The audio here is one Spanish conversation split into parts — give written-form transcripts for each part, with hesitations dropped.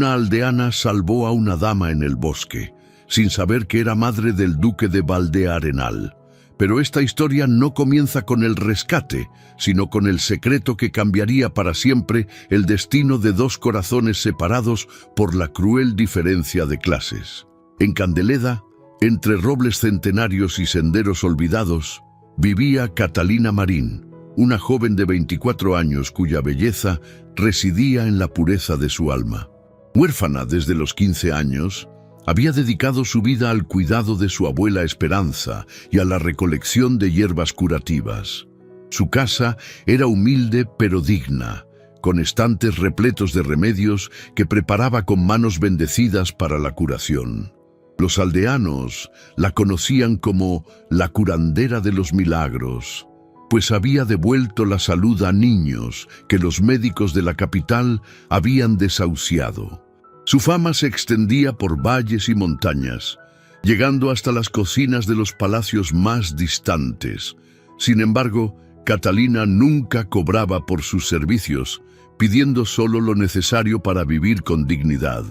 una aldeana salvó a una dama en el bosque, sin saber que era madre del duque de Valdearenal. Pero esta historia no comienza con el rescate, sino con el secreto que cambiaría para siempre el destino de dos corazones separados por la cruel diferencia de clases. En Candeleda, entre robles centenarios y senderos olvidados, vivía Catalina Marín, una joven de 24 años cuya belleza residía en la pureza de su alma. Huérfana desde los 15 años, había dedicado su vida al cuidado de su abuela Esperanza y a la recolección de hierbas curativas. Su casa era humilde pero digna, con estantes repletos de remedios que preparaba con manos bendecidas para la curación. Los aldeanos la conocían como la curandera de los milagros, pues había devuelto la salud a niños que los médicos de la capital habían desahuciado. Su fama se extendía por valles y montañas, llegando hasta las cocinas de los palacios más distantes. Sin embargo, Catalina nunca cobraba por sus servicios, pidiendo solo lo necesario para vivir con dignidad.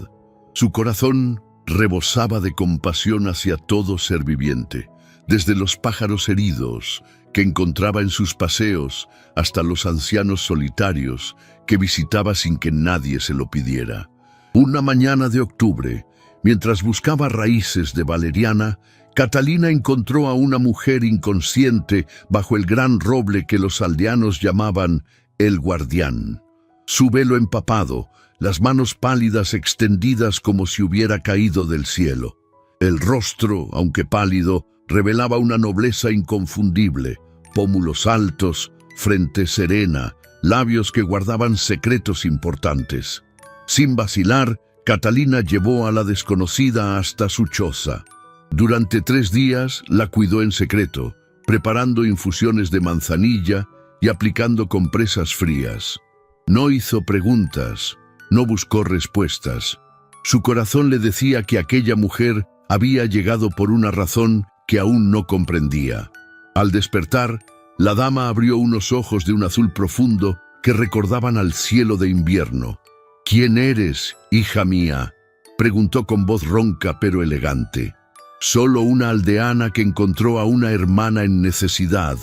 Su corazón rebosaba de compasión hacia todo ser viviente, desde los pájaros heridos que encontraba en sus paseos hasta los ancianos solitarios que visitaba sin que nadie se lo pidiera. Una mañana de octubre, mientras buscaba raíces de valeriana, Catalina encontró a una mujer inconsciente bajo el gran roble que los aldeanos llamaban el Guardián. Su velo empapado, las manos pálidas extendidas como si hubiera caído del cielo. El rostro, aunque pálido, revelaba una nobleza inconfundible, pómulos altos, frente serena, labios que guardaban secretos importantes. Sin vacilar, Catalina llevó a la desconocida hasta su choza. Durante 3 días la cuidó en secreto, preparando infusiones de manzanilla y aplicando compresas frías. No hizo preguntas, no buscó respuestas. Su corazón le decía que aquella mujer había llegado por una razón que aún no comprendía. Al despertar, la dama abrió unos ojos de un azul profundo que recordaban al cielo de invierno. «¿Quién eres, hija mía?», preguntó con voz ronca pero elegante. «Solo una aldeana que encontró a una hermana en necesidad»,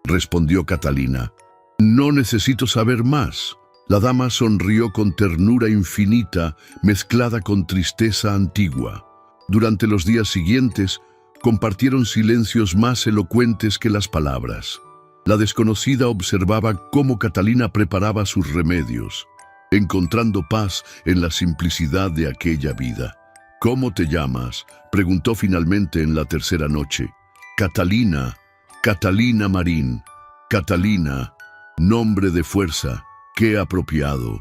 respondió Catalina. «No necesito saber más». La dama sonrió con ternura infinita mezclada con tristeza antigua. Durante los días siguientes, compartieron silencios más elocuentes que las palabras. La desconocida observaba cómo Catalina preparaba sus remedios, encontrando paz en la simplicidad de aquella vida. «¿Cómo te llamas?», preguntó finalmente en la tercera noche. «Catalina, Catalina Marín. Catalina, nombre de fuerza, qué apropiado».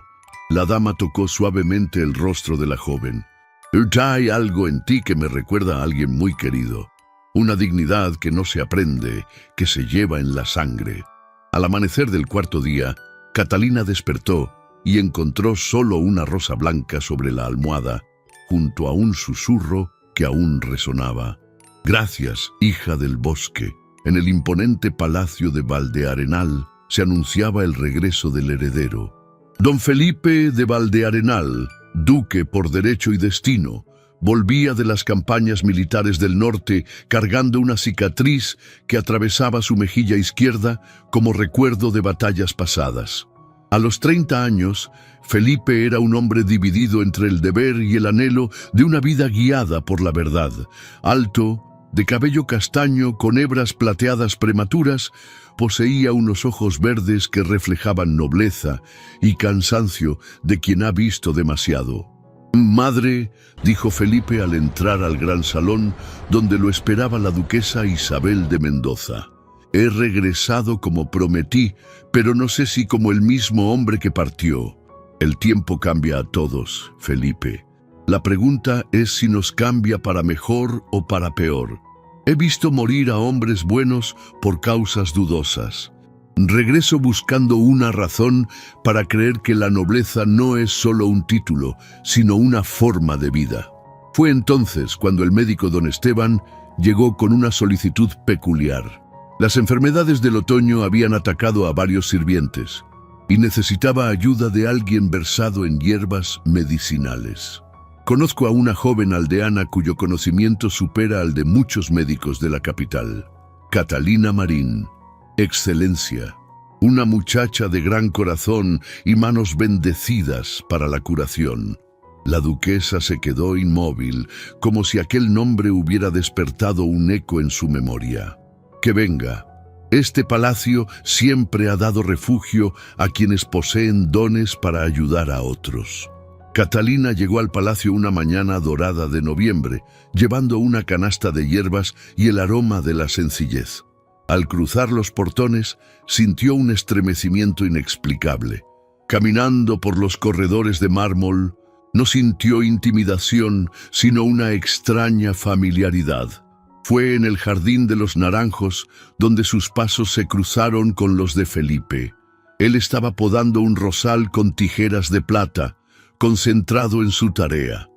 La dama tocó suavemente el rostro de la joven. «Hay algo en ti que me recuerda a alguien muy querido. Una dignidad que no se aprende, que se lleva en la sangre». Al amanecer del 4.º día, Catalina despertó y encontró solo una rosa blanca sobre la almohada, junto a un susurro que aún resonaba. «Gracias, hija del bosque». En el imponente palacio de Valdearenal se anunciaba el regreso del heredero. Don Felipe de Valdearenal, duque por derecho y destino, volvía de las campañas militares del norte cargando una cicatriz que atravesaba su mejilla izquierda como recuerdo de batallas pasadas. A los 30 años, Felipe era un hombre dividido entre el deber y el anhelo de una vida guiada por la verdad. Alto, de cabello castaño con hebras plateadas prematuras, poseía unos ojos verdes que reflejaban nobleza y cansancio de quien ha visto demasiado. «Madre», dijo Felipe al entrar al gran salón donde lo esperaba la duquesa Isabel de Mendoza. «He regresado como prometí, pero no sé si como el mismo hombre que partió. El tiempo cambia a todos, Felipe. La pregunta es si nos cambia para mejor o para peor. He visto morir a hombres buenos por causas dudosas. Regreso buscando una razón para creer que la nobleza no es solo un título, sino una forma de vida». Fue entonces cuando el médico don Esteban llegó con una solicitud peculiar. Las enfermedades del otoño habían atacado a varios sirvientes. y necesitaba ayuda de alguien versado en hierbas medicinales. Conozco a una joven aldeana cuyo conocimiento supera al de muchos médicos de la capital. Catalina Marín, excelencia. Una muchacha de gran corazón y manos bendecidas para la curación. La duquesa se quedó inmóvil, como si aquel nombre hubiera despertado un eco en su memoria. Que venga. Este palacio siempre ha dado refugio a quienes poseen dones para ayudar a otros. Catalina llegó al palacio una mañana dorada de noviembre, llevando una canasta de hierbas y el aroma de la sencillez. Al cruzar los portones, sintió un estremecimiento inexplicable. Caminando por los corredores de mármol, no sintió intimidación, sino una extraña familiaridad. Fue en el jardín de los naranjos donde sus pasos se cruzaron con los de Felipe. Él estaba podando un rosal con tijeras de plata, concentrado en su tarea.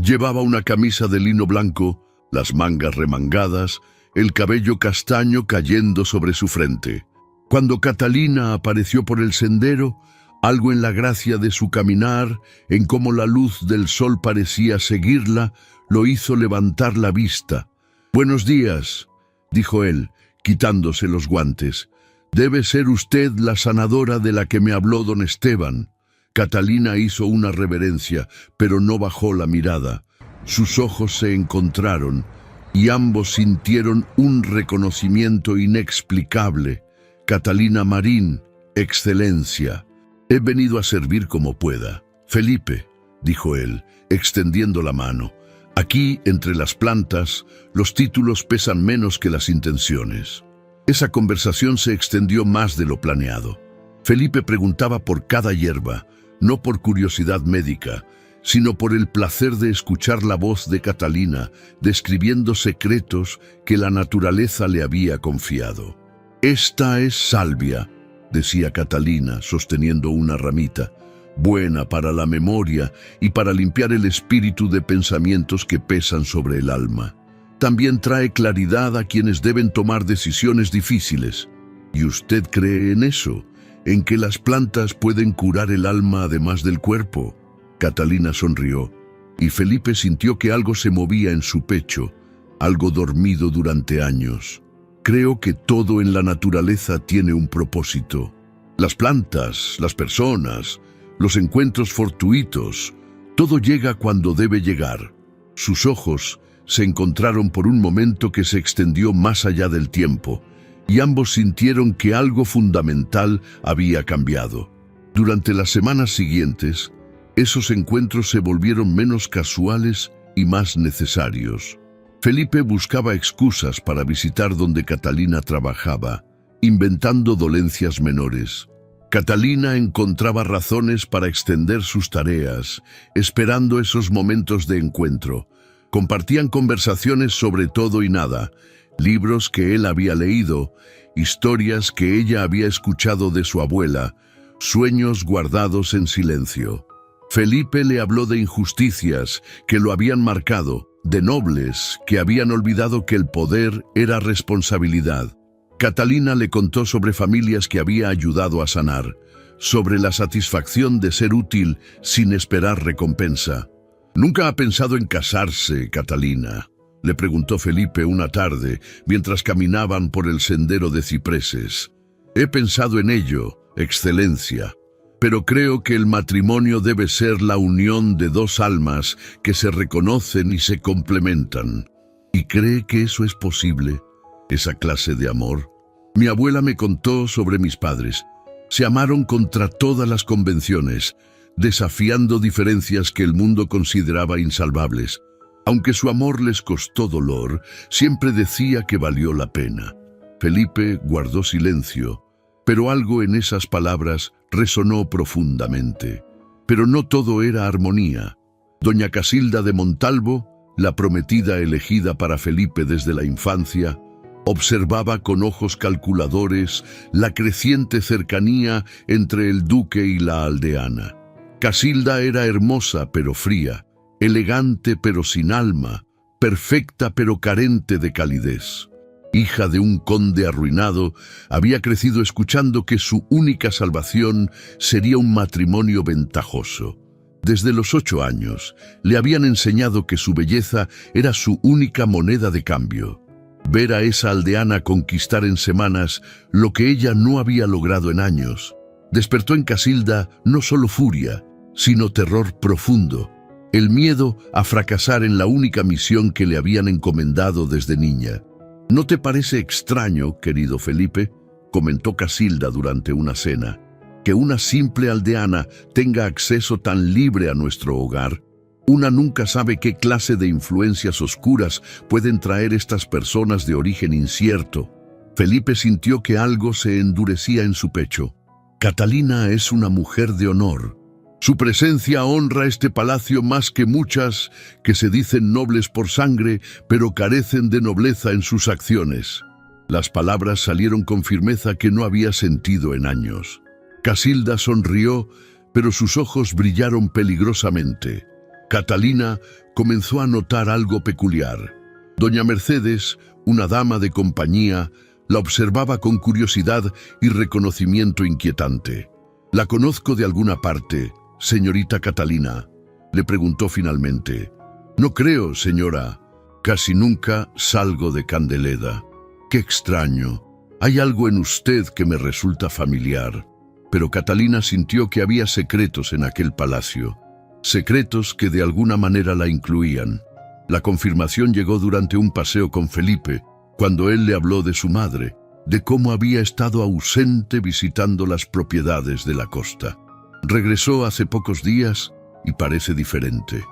Llevaba una camisa de lino blanco, las mangas remangadas, el cabello castaño cayendo sobre su frente. Cuando Catalina apareció por el sendero, algo en la gracia de su caminar, en cómo la luz del sol parecía seguirla, lo hizo levantar la vista. «Buenos días», dijo él, quitándose los guantes. «Debe ser usted la sanadora de la que me habló don Esteban». Catalina hizo una reverencia, pero no bajó la mirada. Sus ojos se encontraron, y ambos sintieron un reconocimiento inexplicable. «Catalina Marín, excelencia. He venido a servir como pueda». «Felipe», dijo él, extendiendo la mano. «Aquí, entre las plantas, los títulos pesan menos que las intenciones». Esa conversación se extendió más de lo planeado. Felipe preguntaba por cada hierba, no por curiosidad médica, sino por el placer de escuchar la voz de Catalina, describiendo secretos que la naturaleza le había confiado. «Esta es salvia», decía Catalina, sosteniendo una ramita, «buena para la memoria y para limpiar el espíritu de pensamientos que pesan sobre el alma. También trae claridad a quienes deben tomar decisiones difíciles. ¿Y usted cree en eso? ¿En que las plantas pueden curar el alma además del cuerpo?» Catalina sonrió, y Felipe sintió que algo se movía en su pecho, algo dormido durante años. «Creo que todo en la naturaleza tiene un propósito. Las plantas, las personas, los encuentros fortuitos, todo llega cuando debe llegar». Sus ojos se encontraron por un momento que se extendió más allá del tiempo, y ambos sintieron que algo fundamental había cambiado. Durante las semanas siguientes, esos encuentros se volvieron menos casuales y más necesarios. Felipe buscaba excusas para visitar donde Catalina trabajaba, inventando dolencias menores. Catalina encontraba razones para extender sus tareas, esperando esos momentos de encuentro. Compartían conversaciones sobre todo y nada, libros que él había leído, historias que ella había escuchado de su abuela, sueños guardados en silencio. Felipe le habló de injusticias que lo habían marcado, de nobles que habían olvidado que el poder era responsabilidad. Catalina le contó sobre familias que había ayudado a sanar, sobre la satisfacción de ser útil sin esperar recompensa. «¿Nunca ha pensado en casarse, Catalina?», le preguntó Felipe una tarde mientras caminaban por el sendero de cipreses. «He pensado en ello, excelencia, pero creo que el matrimonio debe ser la unión de dos almas que se reconocen y se complementan». «¿Y cree que eso es posible, esa clase de amor?». «Mi abuela me contó sobre mis padres. Se amaron contra todas las convenciones, desafiando diferencias que el mundo consideraba insalvables. Aunque su amor les costó dolor, siempre decía que valió la pena». Felipe guardó silencio, pero algo en esas palabras resonó profundamente. Pero no todo era armonía. Doña Casilda de Montalvo, la prometida elegida para Felipe desde la infancia, observaba con ojos calculadores la creciente cercanía entre el duque y la aldeana. Casilda era hermosa pero fría, elegante pero sin alma, perfecta pero carente de calidez. hija de un conde arruinado, había crecido escuchando que su única salvación sería un matrimonio ventajoso. Desde los 8 años, le habían enseñado que su belleza era su única moneda de cambio. Ver a esa aldeana conquistar en semanas lo que ella no había logrado en años, despertó en Casilda no solo furia, sino terror profundo, el miedo a fracasar en la única misión que le habían encomendado desde niña. ¿No te parece extraño, querido Felipe?, comentó Casilda durante una cena, que una simple aldeana tenga acceso tan libre a nuestro hogar? Una nunca sabe qué clase de influencias oscuras pueden traer estas personas de origen incierto. Felipe sintió que algo se endurecía en su pecho. Catalina es una mujer de honor. Su presencia honra este palacio más que muchas que se dicen nobles por sangre, pero carecen de nobleza en sus acciones. Las palabras salieron con firmeza que no había sentido en años. Casilda sonrió, pero sus ojos brillaron peligrosamente. Catalina comenzó a notar algo peculiar. Doña Mercedes, una dama de compañía, la observaba con curiosidad y reconocimiento inquietante. «¿La conozco de alguna parte, señorita Catalina?», le preguntó finalmente. «No creo, señora. Casi nunca salgo de Candeleda». «Qué extraño. Hay algo en usted que me resulta familiar». Pero Catalina sintió que había secretos en aquel palacio. Secretos que de alguna manera la incluían. La confirmación llegó durante un paseo con Felipe, cuando él le habló de su madre, de cómo había estado ausente visitando las propiedades de la costa. Regresó hace pocos días y parece diferente,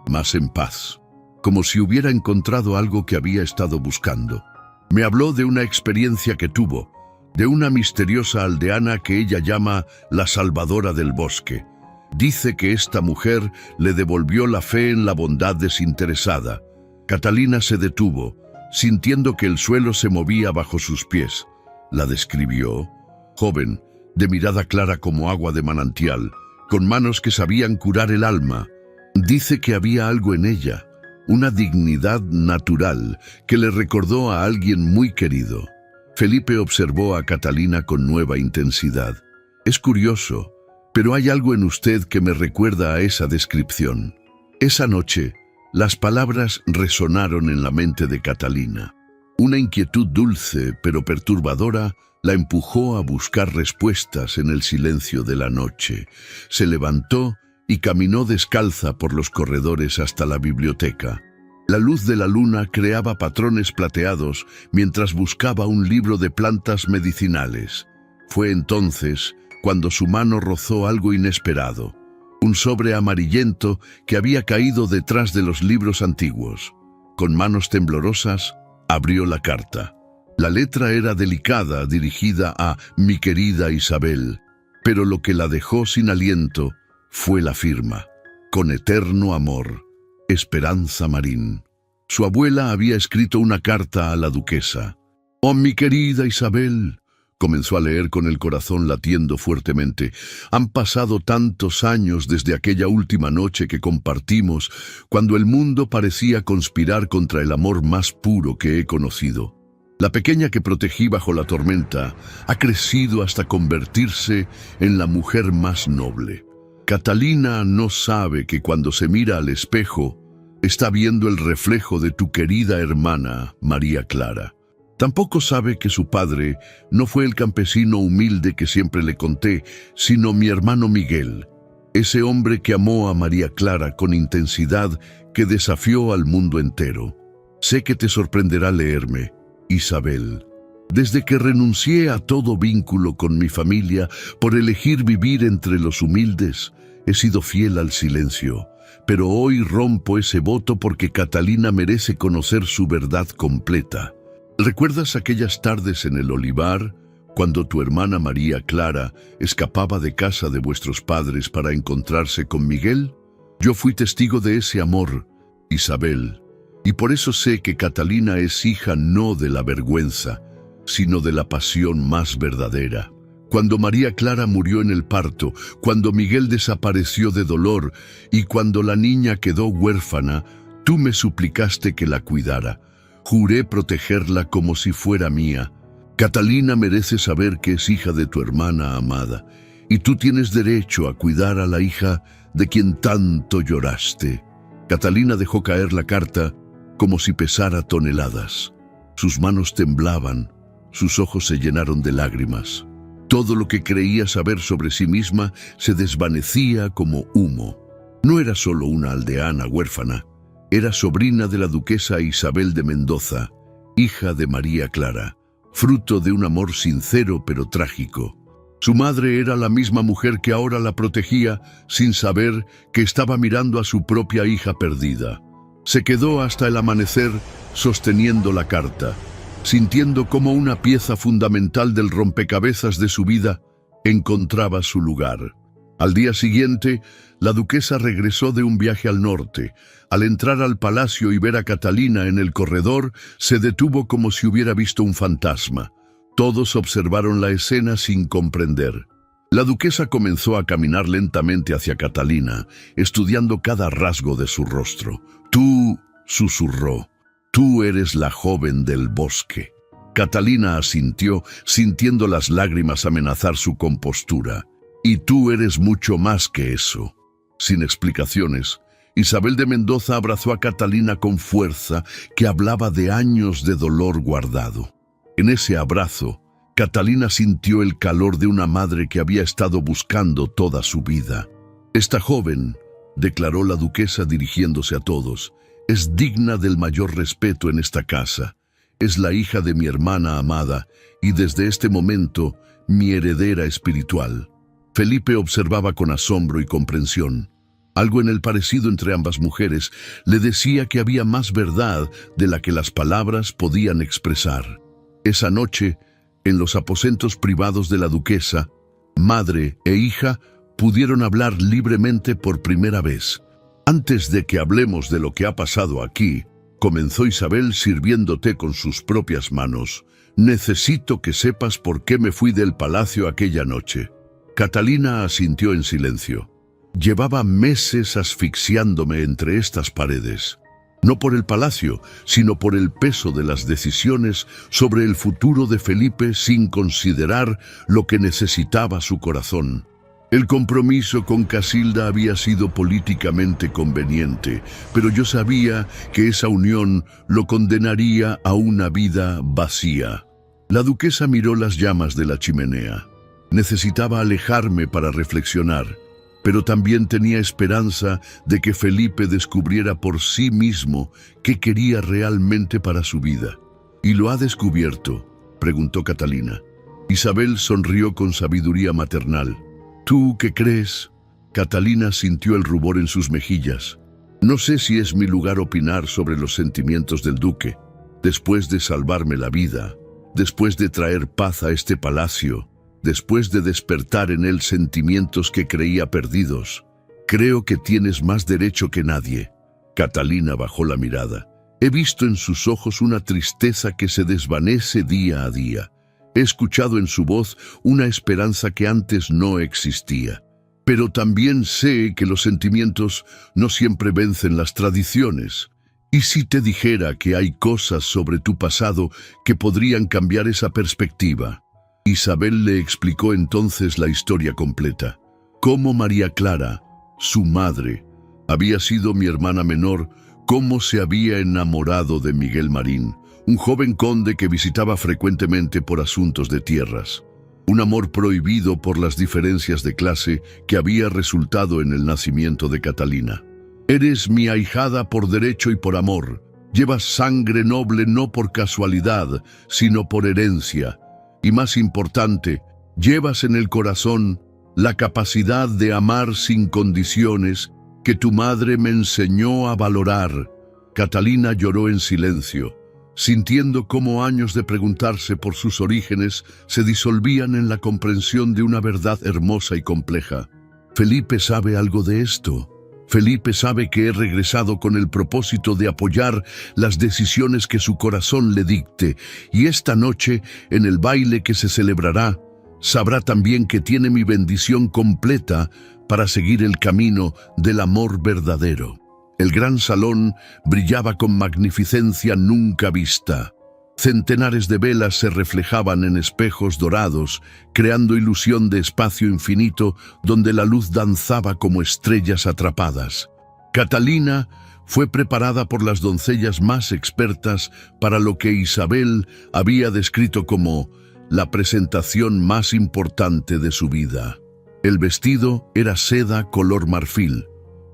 más en paz, como si hubiera encontrado algo que había estado buscando. Me habló de una experiencia que tuvo, de una misteriosa aldeana que ella llama la Salvadora del Bosque. Dice que esta mujer le devolvió la fe en la bondad desinteresada. Catalina se detuvo, sintiendo que el suelo se movía bajo sus pies. La describió, joven, de mirada clara como agua de manantial, con manos que sabían curar el alma. Dice que había algo en ella, una dignidad natural que le recordó a alguien muy querido. Felipe observó a Catalina con nueva intensidad. «Es curioso, pero hay algo en usted que me recuerda a esa descripción». Esa noche, las palabras resonaron en la mente de Catalina. Una inquietud dulce pero perturbadora la empujó a buscar respuestas en el silencio de la noche. Se levantó y caminó descalza por los corredores hasta la biblioteca. La luz de la luna creaba patrones plateados mientras buscaba un libro de plantas medicinales. Fue entonces cuando su mano rozó algo inesperado, un sobre amarillento que había caído detrás de los libros antiguos. Con manos temblorosas, abrió la carta. La letra era delicada, dirigida a «Mi querida Isabel», pero lo que la dejó sin aliento fue la firma: «Con eterno amor, Esperanza Marín». Su abuela había escrito una carta a la duquesa. «Oh, mi querida Isabel», comenzó a leer con el corazón latiendo fuertemente. «Han pasado tantos años desde aquella última noche que compartimos, cuando el mundo parecía conspirar contra el amor más puro que he conocido. La pequeña que protegí bajo la tormenta ha crecido hasta convertirse en la mujer más noble. Catalina no sabe que cuando se mira al espejo, está viendo el reflejo de tu querida hermana, María Clara. Tampoco sabe que su padre no fue el campesino humilde que siempre le conté, sino mi hermano Miguel, ese hombre que amó a María Clara con intensidad que desafió al mundo entero. Sé que te sorprenderá leerme, Isabel. Desde que renuncié a todo vínculo con mi familia por elegir vivir entre los humildes, he sido fiel al silencio. Pero hoy rompo ese voto porque Catalina merece conocer su verdad completa. ¿Recuerdas aquellas tardes en el olivar, cuando tu hermana María Clara escapaba de casa de vuestros padres para encontrarse con Miguel? Yo fui testigo de ese amor, Isabel, y por eso sé que Catalina es hija no de la vergüenza, sino de la pasión más verdadera. Cuando María Clara murió en el parto, cuando Miguel desapareció de dolor y cuando la niña quedó huérfana, tú me suplicaste que la cuidara. Juré protegerla como si fuera mía. Catalina merece saber que es hija de tu hermana amada, y tú tienes derecho a cuidar a la hija de quien tanto lloraste. Catalina dejó caer la carta como si pesara toneladas. Sus manos temblaban, sus ojos se llenaron de lágrimas. Todo lo que creía saber sobre sí misma se desvanecía como humo. No era solo una aldeana huérfana, era sobrina de la duquesa Isabel de Mendoza, hija de María Clara, fruto de un amor sincero pero trágico. Su madre era la misma mujer que ahora la protegía sin saber que estaba mirando a su propia hija perdida. Se quedó hasta el amanecer sosteniendo la carta, sintiendo cómo una pieza fundamental del rompecabezas de su vida encontraba su lugar. Al día siguiente, la duquesa regresó de un viaje al norte. Al entrar al palacio y ver a Catalina en el corredor, se detuvo como si hubiera visto un fantasma. Todos observaron la escena sin comprender. La duquesa comenzó a caminar lentamente hacia Catalina, estudiando cada rasgo de su rostro. «Tú», susurró, «tú eres la joven del bosque». Catalina asintió, sintiendo las lágrimas amenazar su compostura. «Y tú eres mucho más que eso». Sin explicaciones, Isabel de Mendoza abrazó a Catalina con fuerza que hablaba de años de dolor guardado. En ese abrazo, Catalina sintió el calor de una madre que había estado buscando toda su vida. «Esta joven», declaró la duquesa dirigiéndose a todos, «es digna del mayor respeto en esta casa. Es la hija de mi hermana amada y desde este momento mi heredera espiritual». Felipe observaba con asombro y comprensión. Algo en el parecido entre ambas mujeres le decía que había más verdad de la que las palabras podían expresar. Esa noche, en los aposentos privados de la duquesa, madre e hija pudieron hablar libremente por primera vez. «Antes de que hablemos de lo que ha pasado aquí», comenzó Isabel sirviéndote con sus propias manos, «necesito que sepas por qué me fui del palacio aquella noche». Catalina asintió en silencio. «Llevaba meses asfixiándome entre estas paredes. No por el palacio, sino por el peso de las decisiones sobre el futuro de Felipe sin considerar lo que necesitaba su corazón. El compromiso con Casilda había sido políticamente conveniente, pero yo sabía que esa unión lo condenaría a una vida vacía». La duquesa miró las llamas de la chimenea. Necesitaba alejarme para reflexionar, pero también tenía esperanza de que Felipe descubriera por sí mismo qué quería realmente para su vida. «¿Y lo ha descubierto?», preguntó Catalina. Isabel sonrió con sabiduría maternal. «¿Tú qué crees?». Catalina sintió el rubor en sus mejillas. «No sé si es mi lugar opinar sobre los sentimientos del duque. Después de salvarme la vida, después de traer paz a este palacio, después de despertar en él sentimientos que creía perdidos, creo que tienes más derecho que nadie». Catalina bajó la mirada. «He visto en sus ojos una tristeza que se desvanece día a día. He escuchado en su voz una esperanza que antes no existía. Pero también sé que los sentimientos no siempre vencen las tradiciones. ¿Y si te dijera que hay cosas sobre tu pasado que podrían cambiar esa perspectiva?». Isabel le explicó entonces la historia completa. Cómo María Clara, su madre, había sido mi hermana menor, cómo se había enamorado de Miguel Marín, un joven conde que visitaba frecuentemente por asuntos de tierras. Un amor prohibido por las diferencias de clase que había resultado en el nacimiento de Catalina. «Eres mi ahijada por derecho y por amor. Llevas sangre noble no por casualidad, sino por herencia. Y más importante, llevas en el corazón la capacidad de amar sin condiciones que tu madre me enseñó a valorar». Catalina lloró en silencio, sintiendo cómo años de preguntarse por sus orígenes se disolvían en la comprensión de una verdad hermosa y compleja. «Felipe sabe algo de esto. Felipe sabe que he regresado con el propósito de apoyar las decisiones que su corazón le dicte, y esta noche, en el baile que se celebrará, sabrá también que tiene mi bendición completa para seguir el camino del amor verdadero». El gran salón brillaba con magnificencia nunca vista. Centenares de velas se reflejaban en espejos dorados, creando ilusión de espacio infinito donde la luz danzaba como estrellas atrapadas. Catalina fue preparada por las doncellas más expertas para lo que Isabel había descrito como la presentación más importante de su vida. El vestido era seda color marfil,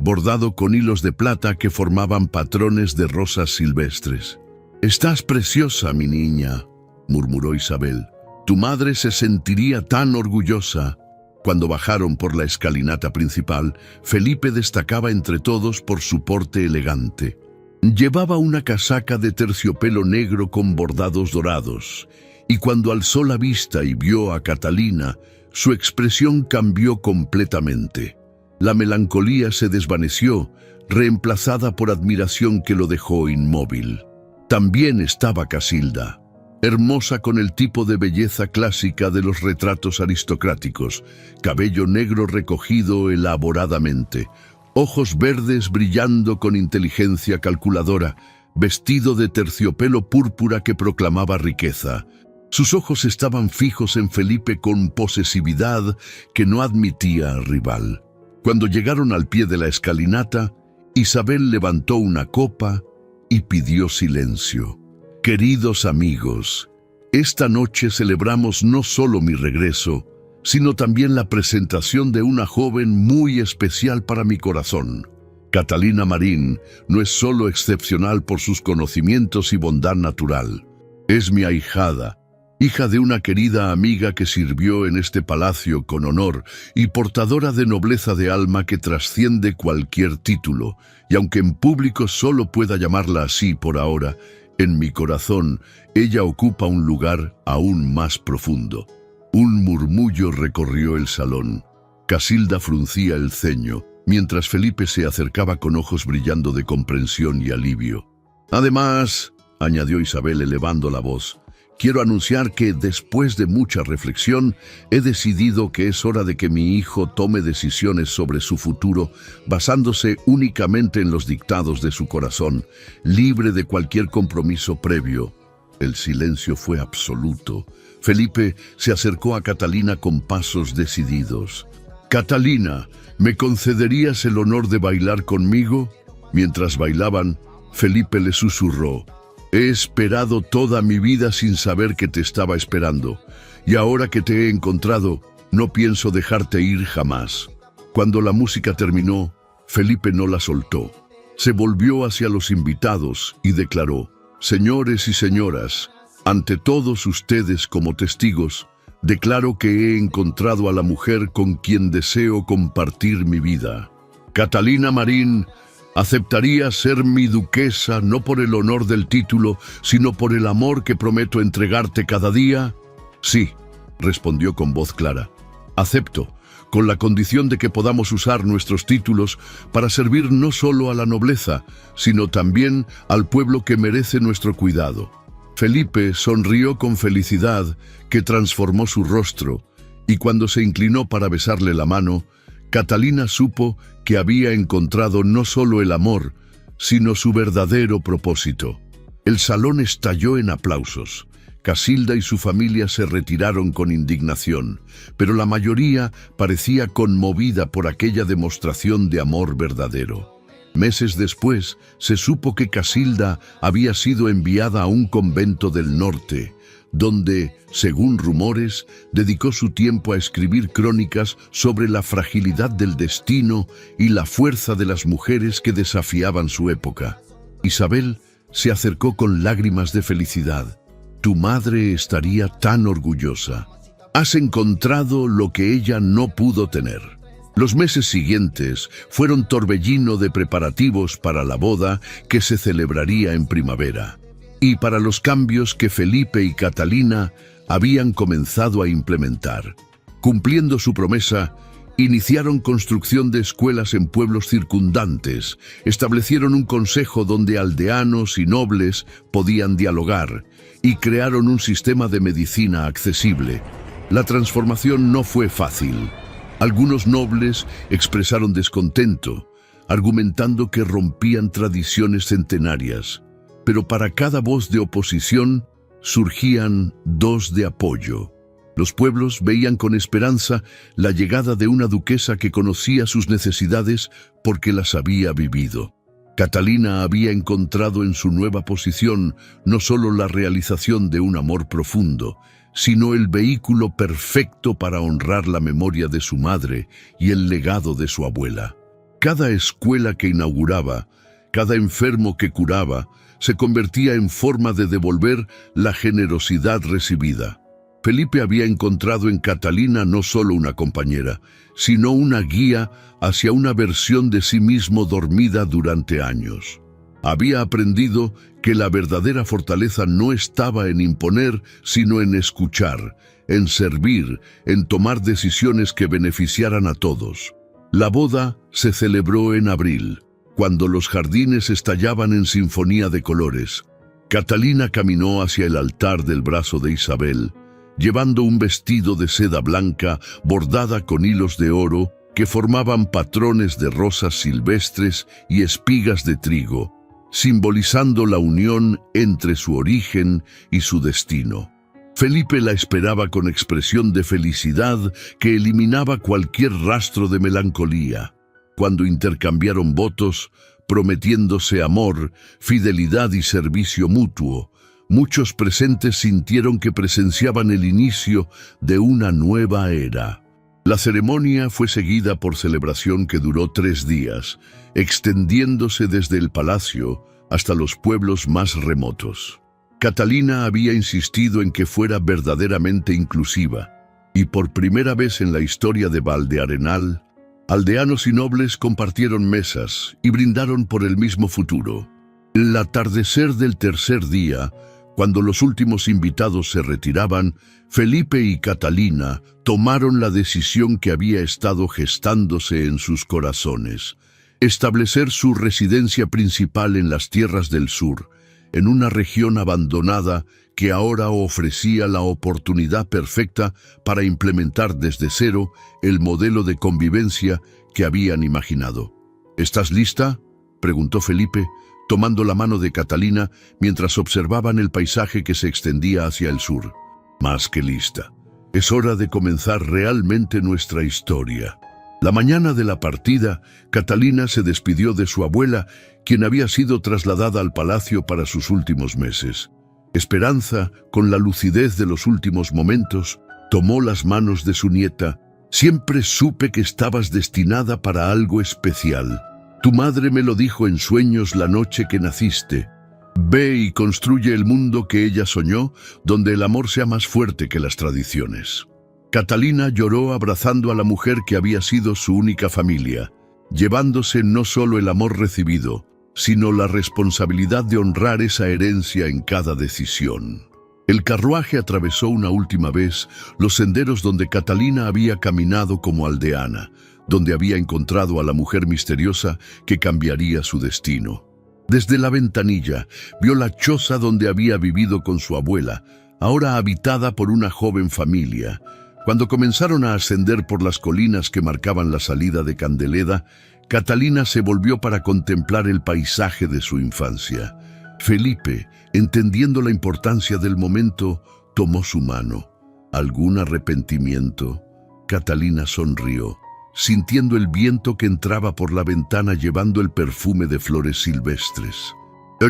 bordado con hilos de plata que formaban patrones de rosas silvestres. «Estás preciosa, mi niña», murmuró Isabel. «Tu madre se sentiría tan orgullosa». Cuando bajaron por la escalinata principal, Felipe destacaba entre todos por su porte elegante. Llevaba una casaca de terciopelo negro con bordados dorados, y cuando alzó la vista y vio a Catalina, su expresión cambió completamente. La melancolía se desvaneció, reemplazada por admiración que lo dejó inmóvil. También estaba Casilda, hermosa con el tipo de belleza clásica de los retratos aristocráticos, cabello negro recogido elaboradamente, ojos verdes brillando con inteligencia calculadora, vestido de terciopelo púrpura que proclamaba riqueza. Sus ojos estaban fijos en Felipe con posesividad que no admitía al rival. Cuando llegaron al pie de la escalinata, Isabel levantó una copa y pidió silencio. «Queridos amigos, esta noche celebramos no solo mi regreso, sino también la presentación de una joven muy especial para mi corazón. Catalina Marín no es solo excepcional por sus conocimientos y bondad natural. Es mi ahijada, hija de una querida amiga que sirvió en este palacio con honor y portadora de nobleza de alma que trasciende cualquier título, y aunque en público solo pueda llamarla así por ahora, en mi corazón ella ocupa un lugar aún más profundo». Un murmullo recorrió el salón. Casilda fruncía el ceño, mientras Felipe se acercaba con ojos brillando de comprensión y alivio. «Además», añadió Isabel elevando la voz, «quiero anunciar que, después de mucha reflexión, he decidido que es hora de que mi hijo tome decisiones sobre su futuro basándose únicamente en los dictados de su corazón, libre de cualquier compromiso previo». El silencio fue absoluto. Felipe se acercó a Catalina con pasos decididos. «Catalina, ¿me concederías el honor de bailar conmigo?» Mientras bailaban, Felipe le susurró: «He esperado toda mi vida sin saber que te estaba esperando, y ahora que te he encontrado, no pienso dejarte ir jamás». Cuando la música terminó, Felipe no la soltó. Se volvió hacia los invitados y declaró: «Señores y señoras, ante todos ustedes como testigos, declaro que he encontrado a la mujer con quien deseo compartir mi vida. Catalina Marín aceptaría ser mi duquesa no por el honor del título, sino por el amor que prometo entregarte cada día». «Sí», respondió con voz clara, «acepto, con la condición de que podamos usar nuestros títulos para servir no solo a la nobleza, sino también al pueblo que merece nuestro cuidado». Felipe sonrió con felicidad que transformó su rostro, y cuando se inclinó para besarle la mano, Catalina supo que había encontrado no solo el amor, sino su verdadero propósito. El salón estalló en aplausos. Casilda y su familia se retiraron con indignación, pero la mayoría parecía conmovida por aquella demostración de amor verdadero. Meses después, se supo que Casilda había sido enviada a un convento del norte, donde, según rumores, dedicó su tiempo a escribir crónicas sobre la fragilidad del destino y la fuerza de las mujeres que desafiaban su época. Isabel se acercó con lágrimas de felicidad. «Tu madre estaría tan orgullosa. Has encontrado lo que ella no pudo tener». Los meses siguientes fueron torbellino de preparativos para la boda que se celebraría en primavera, y para los cambios que Felipe y Catalina habían comenzado a implementar. Cumpliendo su promesa, iniciaron construcción de escuelas en pueblos circundantes, establecieron un consejo donde aldeanos y nobles podían dialogar, y crearon un sistema de medicina accesible. La transformación no fue fácil. Algunos nobles expresaron descontento, argumentando que rompían tradiciones centenarias. Pero para cada voz de oposición surgían dos de apoyo. Los pueblos veían con esperanza la llegada de una duquesa que conocía sus necesidades porque las había vivido. Catalina había encontrado en su nueva posición no solo la realización de un amor profundo, sino el vehículo perfecto para honrar la memoria de su madre y el legado de su abuela. Cada escuela que inauguraba, cada enfermo que curaba, se convertía en forma de devolver la generosidad recibida. Felipe había encontrado en Catalina no solo una compañera, sino una guía hacia una versión de sí mismo dormida durante años. Había aprendido que la verdadera fortaleza no estaba en imponer, sino en escuchar, en servir, en tomar decisiones que beneficiaran a todos. La boda se celebró en abril, cuando los jardines estallaban en sinfonía de colores. Catalina caminó hacia el altar del brazo de Isabel, llevando un vestido de seda blanca bordada con hilos de oro que formaban patrones de rosas silvestres y espigas de trigo, simbolizando la unión entre su origen y su destino. Felipe la esperaba con expresión de felicidad que eliminaba cualquier rastro de melancolía. Cuando intercambiaron votos, prometiéndose amor, fidelidad y servicio mutuo, muchos presentes sintieron que presenciaban el inicio de una nueva era. La ceremonia fue seguida por celebración que duró 3 días, extendiéndose desde el palacio hasta los pueblos más remotos. Catalina había insistido en que fuera verdaderamente inclusiva, y por primera vez en la historia de Valdearenal, aldeanos y nobles compartieron mesas y brindaron por el mismo futuro. El atardecer del tercer día, cuando los últimos invitados se retiraban, Felipe y Catalina tomaron la decisión que había estado gestándose en sus corazones: establecer su residencia principal en las tierras del sur, en una región abandonada que ahora ofrecía la oportunidad perfecta para implementar desde cero el modelo de convivencia que habían imaginado. ¿Estás lista?, preguntó Felipe, tomando la mano de Catalina mientras observaban el paisaje que se extendía hacia el sur. Más que lista. Es hora de comenzar realmente nuestra historia. La mañana de la partida, Catalina se despidió de su abuela, quien había sido trasladada al palacio para sus últimos meses. Esperanza, con la lucidez de los últimos momentos, tomó las manos de su nieta. Siempre supe que estabas destinada para algo especial. Tu madre me lo dijo en sueños la noche que naciste. Ve y construye el mundo que ella soñó, donde el amor sea más fuerte que las tradiciones. Catalina lloró abrazando a la mujer que había sido su única familia, llevándose no solo el amor recibido, sino la responsabilidad de honrar esa herencia en cada decisión. El carruaje atravesó una última vez los senderos donde Catalina había caminado como aldeana, donde había encontrado a la mujer misteriosa que cambiaría su destino. Desde la ventanilla vio la choza donde había vivido con su abuela, ahora habitada por una joven familia. Cuando comenzaron a ascender por las colinas que marcaban la salida de Candeleda, Catalina se volvió para contemplar el paisaje de su infancia. Felipe, entendiendo la importancia del momento, tomó su mano. ¿Algún arrepentimiento? Catalina sonrió, sintiendo el viento que entraba por la ventana llevando el perfume de flores silvestres.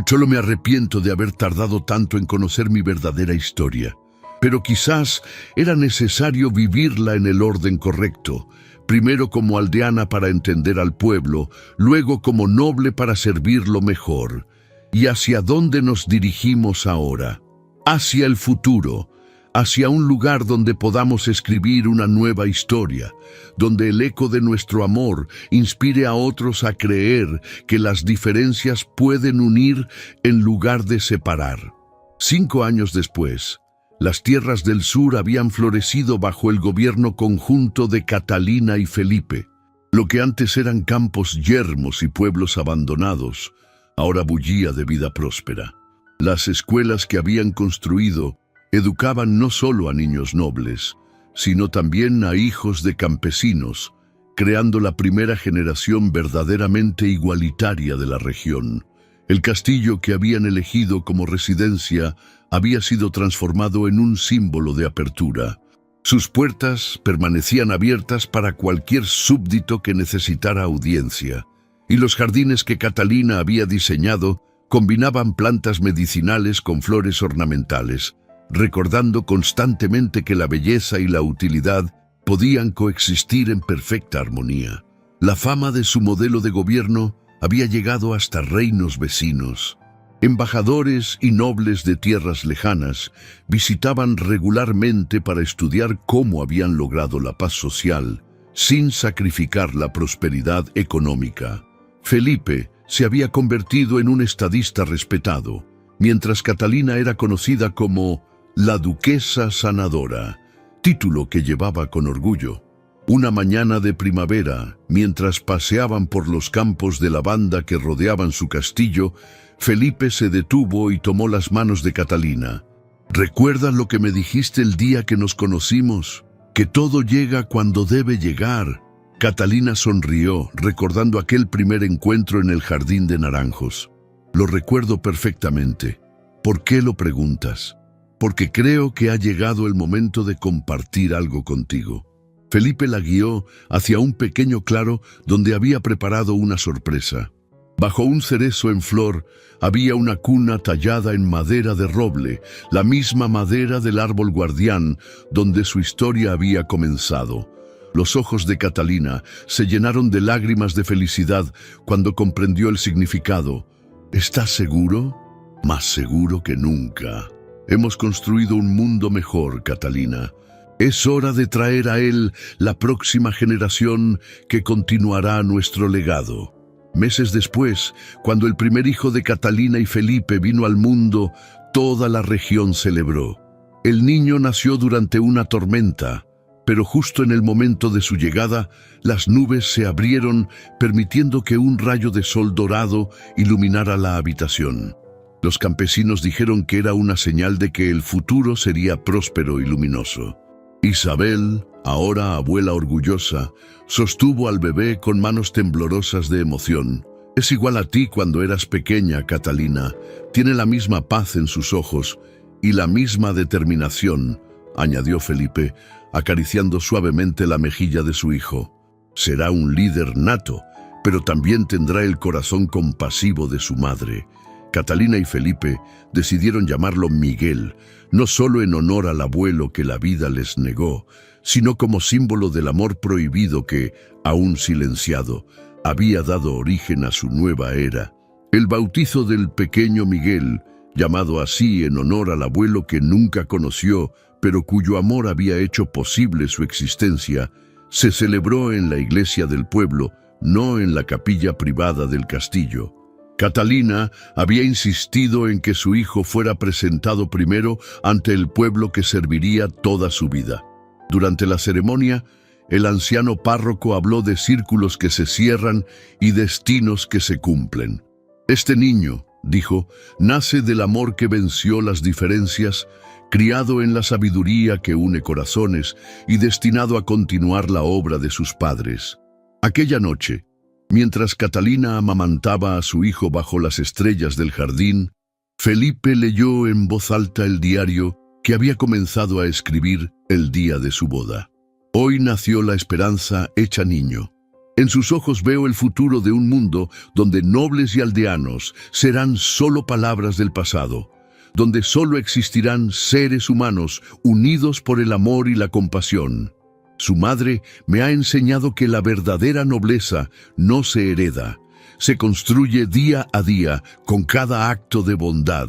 Solo me arrepiento de haber tardado tanto en conocer mi verdadera historia. Pero quizás era necesario vivirla en el orden correcto, primero como aldeana para entender al pueblo, luego como noble para servirlo mejor. ¿Y hacia dónde nos dirigimos ahora? Hacia el futuro, hacia un lugar donde podamos escribir una nueva historia, donde el eco de nuestro amor inspire a otros a creer que las diferencias pueden unir en lugar de separar. 5 años después, las tierras del sur habían florecido bajo el gobierno conjunto de Catalina y Felipe. Lo que antes eran campos yermos y pueblos abandonados, ahora bullía de vida próspera. Las escuelas que habían construido educaban no solo a niños nobles, sino también a hijos de campesinos, creando la primera generación verdaderamente igualitaria de la región. El castillo que habían elegido como residencia había sido transformado en un símbolo de apertura. Sus puertas permanecían abiertas para cualquier súbdito que necesitara audiencia, y los jardines que Catalina había diseñado combinaban plantas medicinales con flores ornamentales, recordando constantemente que la belleza y la utilidad podían coexistir en perfecta armonía. La fama de su modelo de gobierno había llegado hasta reinos vecinos. Embajadores y nobles de tierras lejanas visitaban regularmente para estudiar cómo habían logrado la paz social sin sacrificar la prosperidad económica. Felipe se había convertido en un estadista respetado, mientras Catalina era conocida como la Duquesa Sanadora, título que llevaba con orgullo. Una mañana de primavera, mientras paseaban por los campos de lavanda que rodeaban su castillo, Felipe se detuvo y tomó las manos de Catalina. «¿Recuerdas lo que me dijiste el día que nos conocimos? Que todo llega cuando debe llegar». Catalina sonrió, recordando aquel primer encuentro en el jardín de naranjos. «Lo recuerdo perfectamente. ¿Por qué lo preguntas?» «Porque creo que ha llegado el momento de compartir algo contigo». Felipe la guió hacia un pequeño claro donde había preparado una sorpresa. Bajo un cerezo en flor había una cuna tallada en madera de roble, la misma madera del árbol guardián donde su historia había comenzado. Los ojos de Catalina se llenaron de lágrimas de felicidad cuando comprendió el significado. «¿Estás seguro?» «Más seguro que nunca. Hemos construido un mundo mejor, Catalina. Es hora de traer a él la próxima generación que continuará nuestro legado». Meses después, cuando el primer hijo de Catalina y Felipe vino al mundo, toda la región celebró. El niño nació durante una tormenta, pero justo en el momento de su llegada, las nubes se abrieron, permitiendo que un rayo de sol dorado iluminara la habitación. Los campesinos dijeron que era una señal de que el futuro sería próspero y luminoso. Isabel, ahora abuela orgullosa, sostuvo al bebé con manos temblorosas de emoción. «Es igual a ti cuando eras pequeña, Catalina. Tiene la misma paz en sus ojos y la misma determinación», añadió Felipe, acariciando suavemente la mejilla de su hijo. «Será un líder nato, pero también tendrá el corazón compasivo de su madre». Catalina y Felipe decidieron llamarlo Miguel, no solo en honor al abuelo que la vida les negó, sino como símbolo del amor prohibido que, aún silenciado, había dado origen a su nueva era. El bautizo del pequeño Miguel, llamado así en honor al abuelo que nunca conoció, pero cuyo amor había hecho posible su existencia, se celebró en la iglesia del pueblo, no en la capilla privada del castillo. Catalina había insistido en que su hijo fuera presentado primero ante el pueblo que serviría toda su vida. Durante la ceremonia, el anciano párroco habló de círculos que se cierran y destinos que se cumplen. «Este niño», dijo, «nace del amor que venció las diferencias, criado en la sabiduría que une corazones y destinado a continuar la obra de sus padres». Aquella noche, mientras Catalina amamantaba a su hijo bajo las estrellas del jardín, Felipe leyó en voz alta el diario que había comenzado a escribir el día de su boda. «Hoy nació la esperanza hecha niño. En sus ojos veo el futuro de un mundo donde nobles y aldeanos serán solo palabras del pasado, donde solo existirán seres humanos unidos por el amor y la compasión. Su madre me ha enseñado que la verdadera nobleza no se hereda, se construye día a día con cada acto de bondad».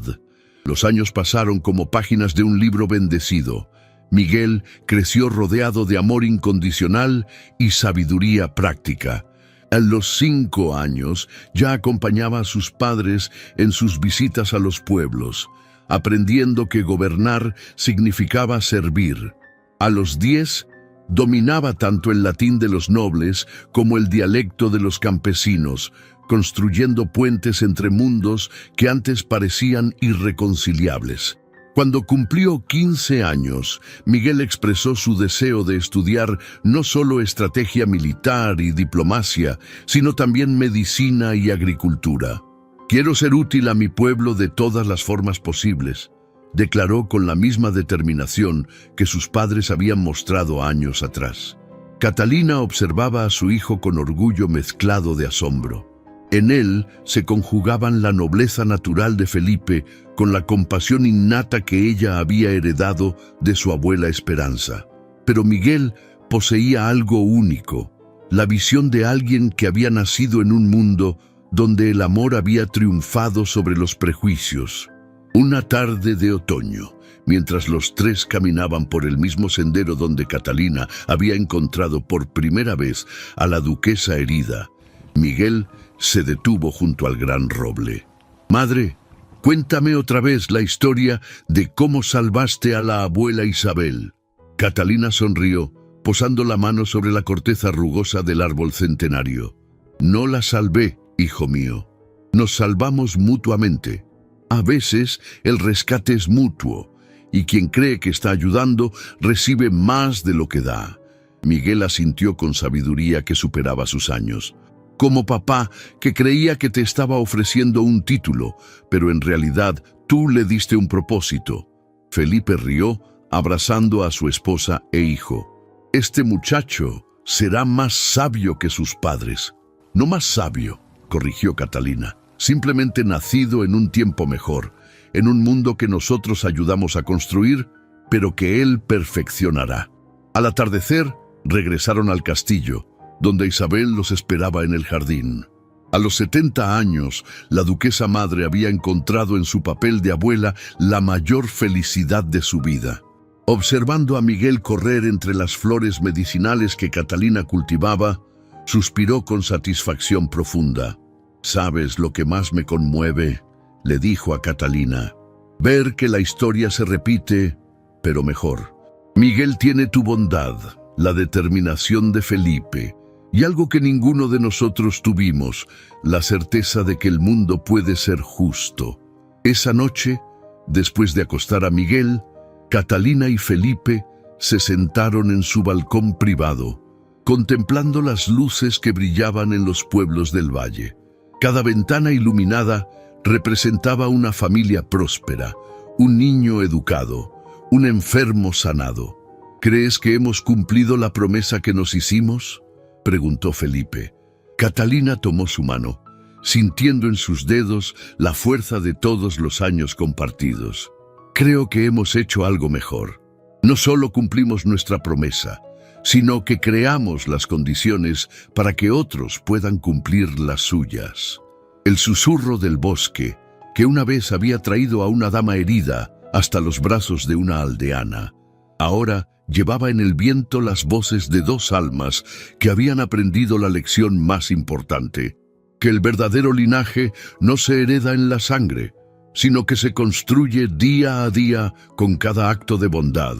Los años pasaron como páginas de un libro bendecido. Miguel creció rodeado de amor incondicional y sabiduría práctica. A los 5 años ya acompañaba a sus padres en sus visitas a los pueblos, aprendiendo que gobernar significaba servir. A los 10, dominaba tanto el latín de los nobles como el dialecto de los campesinos, construyendo puentes entre mundos que antes parecían irreconciliables. Cuando cumplió 15 años, Miguel expresó su deseo de estudiar no solo estrategia militar y diplomacia, sino también medicina y agricultura. «Quiero ser útil a mi pueblo de todas las formas posibles», declaró con la misma determinación que sus padres habían mostrado años atrás. Catalina observaba a su hijo con orgullo mezclado de asombro. En él se conjugaban la nobleza natural de Felipe con la compasión innata que ella había heredado de su abuela Esperanza. Pero Miguel poseía algo único, la visión de alguien que había nacido en un mundo donde el amor había triunfado sobre los prejuicios. Una tarde de otoño, mientras los tres caminaban por el mismo sendero donde Catalina había encontrado por primera vez a la duquesa herida, Miguel se detuvo junto al gran roble. «Madre, cuéntame otra vez la historia de cómo salvaste a la abuela Isabel». Catalina sonrió, posando la mano sobre la corteza rugosa del árbol centenario. «No la salvé, hijo mío. Nos salvamos mutuamente. A veces el rescate es mutuo, y quien cree que está ayudando recibe más de lo que da». Miguel asintió con sabiduría que superaba sus años. «Como papá que creía que te estaba ofreciendo un título, pero en realidad tú le diste un propósito». Felipe rió, abrazando a su esposa e hijo. «Este muchacho será más sabio que sus padres». «No más sabio», corrigió Catalina, «simplemente nacido en un tiempo mejor, en un mundo que nosotros ayudamos a construir, pero que él perfeccionará». Al atardecer, regresaron al castillo, donde Isabel los esperaba en el jardín. A los 70 años, la duquesa madre había encontrado en su papel de abuela la mayor felicidad de su vida. Observando a Miguel correr entre las flores medicinales que Catalina cultivaba, suspiró con satisfacción profunda. «¿Sabes lo que más me conmueve?», le dijo a Catalina. «Ver que la historia se repite, pero mejor. Miguel tiene tu bondad, la determinación de Felipe, y algo que ninguno de nosotros tuvimos, la certeza de que el mundo puede ser justo». Esa noche, después de acostar a Miguel, Catalina y Felipe se sentaron en su balcón privado, contemplando las luces que brillaban en los pueblos del valle. Cada ventana iluminada representaba una familia próspera, un niño educado, un enfermo sanado. «¿Crees que hemos cumplido la promesa que nos hicimos?», preguntó Felipe. Catalina tomó su mano, sintiendo en sus dedos la fuerza de todos los años compartidos. «Creo que hemos hecho algo mejor. No solo cumplimos nuestra promesa, sino que creamos las condiciones para que otros puedan cumplir las suyas». El susurro del bosque, que una vez había traído a una dama herida hasta los brazos de una aldeana, ahora llevaba en el viento las voces de dos almas que habían aprendido la lección más importante: que el verdadero linaje no se hereda en la sangre, sino que se construye día a día con cada acto de bondad,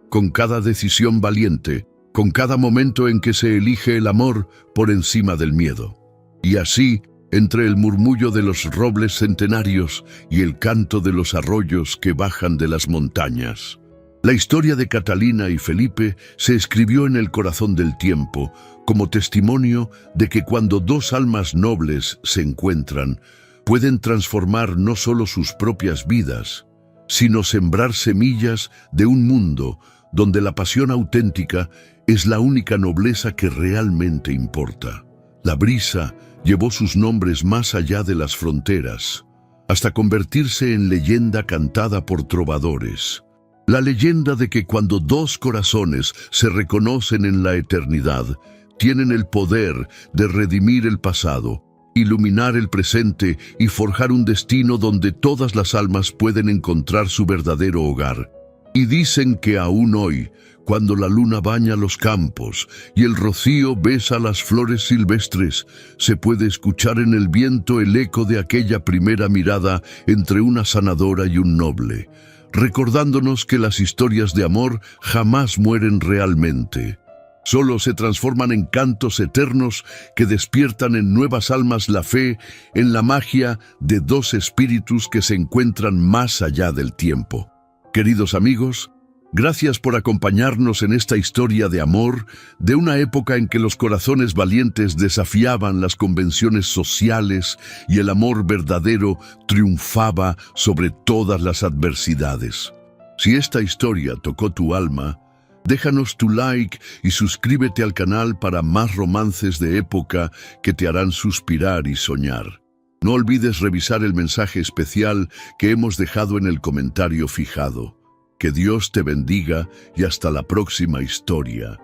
con cada decisión valiente, con cada momento en que se elige el amor por encima del miedo. Y así, entre el murmullo de los robles centenarios y el canto de los arroyos que bajan de las montañas, la historia de Catalina y Felipe se escribió en el corazón del tiempo como testimonio de que cuando dos almas nobles se encuentran, pueden transformar no solo sus propias vidas, sino sembrar semillas de un mundo donde la pasión auténtica es la única nobleza que realmente importa. La brisa llevó sus nombres más allá de las fronteras, hasta convertirse en leyenda cantada por trovadores. La leyenda de que cuando dos corazones se reconocen en la eternidad, tienen el poder de redimir el pasado, iluminar el presente y forjar un destino donde todas las almas pueden encontrar su verdadero hogar. Y dicen que aún hoy, cuando la luna baña los campos y el rocío besa las flores silvestres, se puede escuchar en el viento el eco de aquella primera mirada entre una sanadora y un noble, recordándonos que las historias de amor jamás mueren realmente. Solo se transforman en cantos eternos que despiertan en nuevas almas la fe en la magia de dos espíritus que se encuentran más allá del tiempo. Queridos amigos, gracias por acompañarnos en esta historia de amor de una época en que los corazones valientes desafiaban las convenciones sociales y el amor verdadero triunfaba sobre todas las adversidades. Si esta historia tocó tu alma, déjanos tu like y suscríbete al canal para más romances de época que te harán suspirar y soñar. No olvides revisar el mensaje especial que hemos dejado en el comentario fijado. Que Dios te bendiga y hasta la próxima historia.